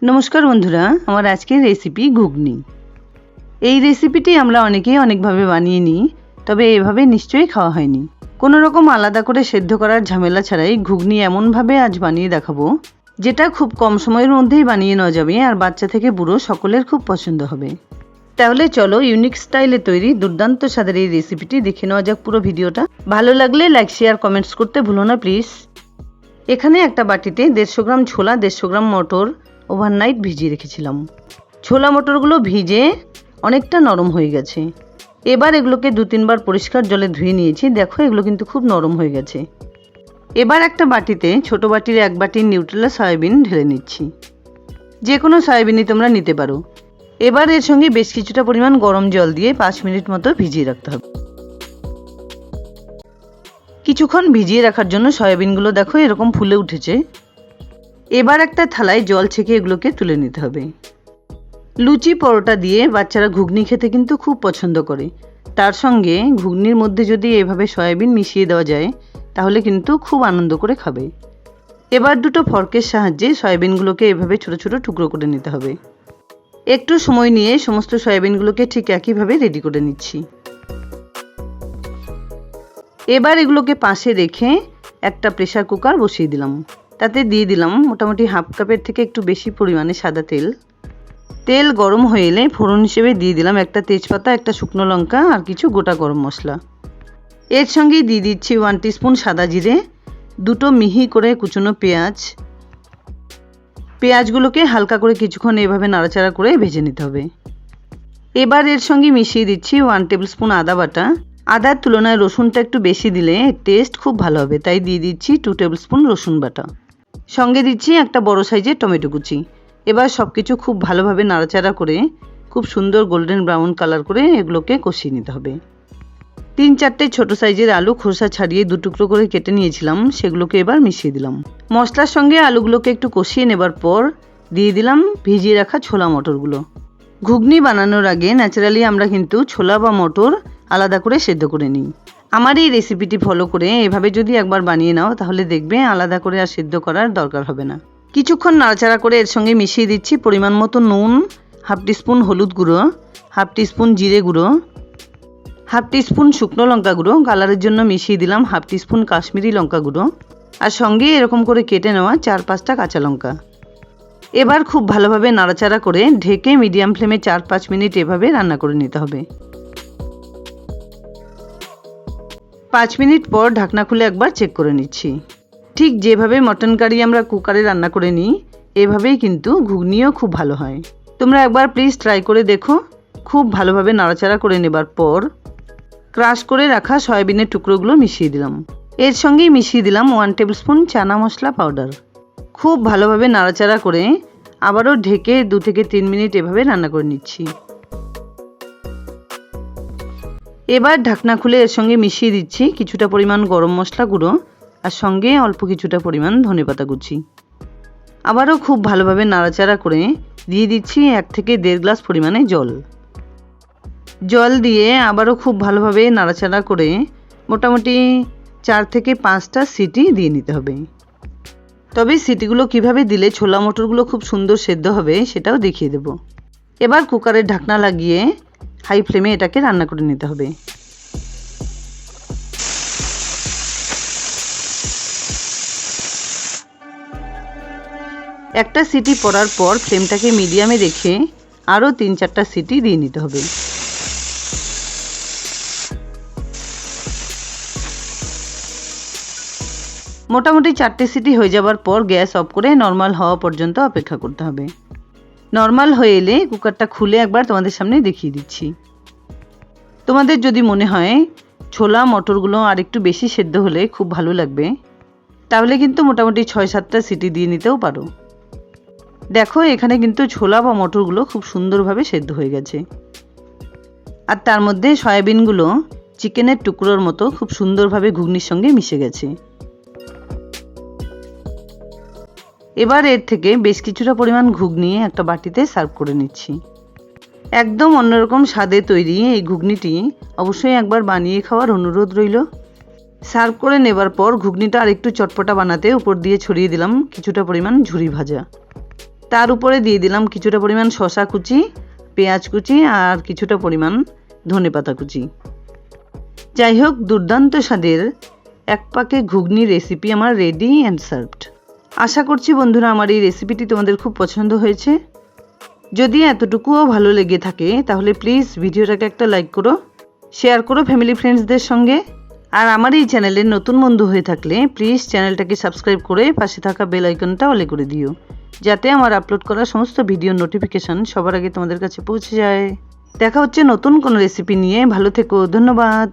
নমস্কার বন্ধুরা, আমার আজকের রেসিপি ঘুগনি। এই রেসিপিটি আমরা অনেকেই অনেকভাবে বানিয়ে নিই, তবে এভাবে নিশ্চয়ই খাওয়া হয়নি। কোনো রকম আলাদা করে সেদ্ধ করার ঝামেলা ছাড়াই ঘুগনি এমনভাবে আজ বানিয়ে দেখাবো, যেটা খুব কম সময়ের মধ্যেই বানিয়ে নেওয়া যাবে আর বাচ্চা থেকে বুড়ো সকলের খুব পছন্দ হবে। তাহলে চলো ইউনিক স্টাইলে তৈরি দুর্দান্ত স্বাদের এই রেসিপিটি দেখে নেওয়া যাক পুরো ভিডিওটা। ভালো লাগলে লাইক শেয়ার কমেন্টস করতে ভুলো না প্লিজ। এখানে একটা বাটিতে 150 গ্রাম ছোলা, 150 গ্রাম মটর ওভারনাইট ভিজিয়ে রেখেছিলাম। ছোলা মটরগুলো ভিজে অনেকটা নরম হয়ে গেছে। এবার এগুলোকে 2-3 বার পরিষ্কার জলে ধুয়ে নিয়েছি। দেখো এগুলো কিন্তু খুব নরম হয়ে গেছে। এবার একটা বাটিতে ছোট বাটির 1 বাটি নিউট্রেলা সয়াবিন ঢেলে নিচ্ছি। যে কোনো সয়াবিনই তোমরা নিতে পারো। এবার এর সঙ্গে বেশ কিছুটা পরিমাণ গরম জল দিয়ে 5 মিনিট মতো ভিজিয়ে রাখতে হবে। কিছুক্ষণ ভিজিয়ে রাখার জন্য সয়াবিনগুলো দেখো এরকম ফুলে উঠেছে। এবার একটা থালায় জল ছেঁকে এগুলোকে তুলে নিতে হবে। লুচি পরোটা দিয়ে বাচ্চারা ঘুগনি খেতে কিন্তু খুব পছন্দ করে। তার সঙ্গে ঘুগনির মধ্যে যদি এভাবে সয়াবিন মিশিয়ে দেওয়া যায় তাহলে কিন্তু খুব আনন্দ করে খাবে। এবার দুটো ফর্কের সাহায্যে সয়াবিনগুলোকে এভাবে ছোট ছোট টুকরো করে নিতে হবে। একটু সময় নিয়ে সমস্ত সয়াবিনগুলোকে ঠিক একইভাবে রেডি করে নিচ্ছি। এবার এগুলোকে পাশে রেখে একটা প্রেসার কুকার বসিয়ে দিলাম। তাতে দিয়ে দিলাম মোটামুটি হাফ কাপের থেকে একটু বেশি পরিমাণে সাদা তেল। তেল গরম হয়ে এলে ফোড়ন হিসেবে দিয়ে দিলাম একটা তেজপাতা, একটা শুকনো লঙ্কা আর কিছু গোটা গরম মশলা। এর সঙ্গেই দিয়ে দিচ্ছি 1 টিস্পুন সাদা জিরে, দুটো মিহি করে কুচনো পেঁয়াজ। পেঁয়াজগুলোকে হালকা করে কিছুক্ষণ এভাবে নাড়াচাড়া করে ভেজে নিতে হবে। এবার এর সঙ্গে মিশিয়ে দিচ্ছি 1 টেবিল স্পুন আদা বাটা। আদার তুলনায় রসুনটা একটু বেশি দিলে টেস্ট খুব ভালো হবে, তাই দিয়ে দিচ্ছি 2 টেবিল স্পুন রসুন বাটা। সঙ্গে দিচ্ছি একটা বড় সাইজের টমেটো কুচি। এবার সব কিছু খুব ভালোভাবে নাড়াচাড়া করে খুব সুন্দর গোল্ডেন ব্রাউন কালার করে এগুলোকে কষিয়ে নিতে হবে। 3-4টে ছোট সাইজের আলু খোসা ছাড়িয়ে 2 টুকরো করে কেটে নিয়েছিলাম, সেগুলোকে এবার মিশিয়ে দিলাম। মশলার সঙ্গে আলুগুলোকে একটু কষিয়ে নেবার পর দিয়ে দিলাম ভিজিয়ে রাখা ছোলা মটরগুলো। ঘুগনি বানানোর আগে ন্যাচারালি আমরা কিন্তু ছোলা বা মটর আলাদা করে সেদ্ধ করে নিই। আমার এই রেসিপিটি ফলো করে এভাবে যদি একবার বানিয়ে নাও তাহলে দেখবে আলাদা করে আর সেদ্ধ করার দরকার হবে না। কিছুক্ষণ নাড়াচাড়া করে এর সঙ্গে মিশিয়ে দিচ্ছি পরিমাণ মতো নুন, হাফ টিস্পুন হলুদ গুঁড়ো, হাফ টিস্পুন জিরে গুঁড়ো, হাফ টিস্পুন শুকনো লঙ্কা গুঁড়ো, কালারের জন্য মিশিয়ে দিলাম হাফ টিস্পুন কাশ্মীরি লঙ্কা গুঁড়ো আর সঙ্গে এরকম করে কেটে নেওয়া 4-5টা কাঁচা লঙ্কা। এবার খুব ভালোভাবে নাড়াচাড়া করে ঢেকে মিডিয়াম ফ্লেমে 4-5 মিনিট এভাবে রান্না করে নিতে হবে। 5 মিনিট পর ঢাকনা খুলে একবার চেক করে নিচ্ছি। ঠিক যেভাবে মটন কারি আমরা কুকারে রান্না করে নিই এভাবেই কিন্তু ঘুগনিও খুব ভালো হয়। তোমরা একবার প্লিজ ট্রাই করে দেখো। খুব ভালোভাবে নাড়াচাড়া করে নেবার পর ক্রাশ করে রাখা সয়াবিনের টুকরোগুলো মিশিয়ে দিলাম। এর সঙ্গেই মিশিয়ে দিলাম 1 table spoon chana masala powder. খুব ভালোভাবে নাড়াচাড়া করে আবারও ঢেকে 2 থেকে 3 মিনিট এভাবে রান্না করে নিচ্ছি। এবার ঢাকনা খুলে এর সঙ্গে মিশিয়ে দিচ্ছি কিছুটা পরিমাণ গরম মশলা গুঁড়ো আর সঙ্গে অল্প কিছুটা পরিমাণ ধনেপাতা কুচি। আবারও খুব ভালোভাবে নাড়াচাড়া করে দিয়ে দিচ্ছি 1 থেকে 1.5 গ্লাস পরিমাণে জল। জল দিয়ে আবারও খুব ভালোভাবে নাড়াচাড়া করে মোটামুটি 4 থেকে 5টা সিটি দিয়ে নিতে হবে। তবে সিটিগুলো কিভাবে দিলে ছোলা মটরগুলো খুব সুন্দর সেদ্ধ হবে সেটাও দেখিয়ে দেব। এবার কুকারের ঢাকনা লাগিয়ে হাই ফ্লেমে এটাকে রান্না করে নিতে হবে। একটা সিটি পড়ার পর ফ্লেমটাকে মিডিয়ামে রেখে আরও 3-4টা সিটি দিয়ে নিতে হবে। মোটামুটি 4টে সিটি হয়ে যাবার পর গ্যাস অফ করে নর্মাল হওয়া পর্যন্ত অপেক্ষা করতে হবে। নর্মাল হয়ে এলে কুকারটা খুলে একবার তোমাদের সামনে দেখিয়ে দিচ্ছি। তোমাদের যদি মনে হয় ছোলা মটরগুলো আর একটু বেশি সেদ্ধ হলে খুব ভালো লাগবে তাহলে কিন্তু মোটামুটি 6-7টা সিটি দিয়ে নিতেও পারো। দেখো এখানে কিন্তু ছোলা বা মটরগুলো খুব সুন্দরভাবে সেদ্ধ হয়ে গেছে আর তার মধ্যে সয়াবিনগুলো চিকেনের টুকরোর মতো খুব সুন্দরভাবে ঘুগনির সঙ্গে মিশে গেছে। এবার এর থেকে বেশ কিছুটা পরিমাণ ঘুগনি একটা বাটিতে সার্ভ করে নিচ্ছি। একদম অন্যরকম স্বাদে তৈরি এই ঘুগনিটি অবশ্যই একবার বানিয়ে খাওয়ার অনুরোধ রইল। সার্ভ করে নেবার পর ঘুগনিটা আরেকটু চটপটা বানাতে উপর দিয়ে ছড়িয়ে দিলাম কিছুটা পরিমাণ ঝুরি ভাজা। তার উপরে দিয়ে দিলাম কিছুটা পরিমাণ শসা কুচি, পেঁয়াজ কুচি আর কিছুটা পরিমাণ ধনেপাতা কুচি। যাই হোক, দুর্দান্ত স্বাদের এক পাকে ঘুগনি রেসিপি আমার রেডি অ্যান্ড সার্ভড। আশা করছি বন্ধুরা আমার এই রেসিপিটি তোমাদের খুব পছন্দ হয়েছে। যদি এতটুকুও ভালো লেগে থাকে তাহলে প্লিজ ভিডিওটাকে একটা লাইক করো, শেয়ার করো ফ্যামিলি ফ্রেন্ডসদের সঙ্গে। আর আমার এই চ্যানেলের নতুন বন্ধু হয়ে থাকলে প্লিজ চ্যানেলটাকে সাবস্ক্রাইব করে পাশে থাকা বেল আইকনটা অলে করে দিও, যাতে আমার আপলোড করা সমস্ত ভিডিওর নোটিফিকেশান সবার আগে তোমাদের কাছে পৌঁছে যায়। দেখা হচ্ছে নতুন কোনো রেসিপি নিয়ে। ভালো থেকো, ধন্যবাদ।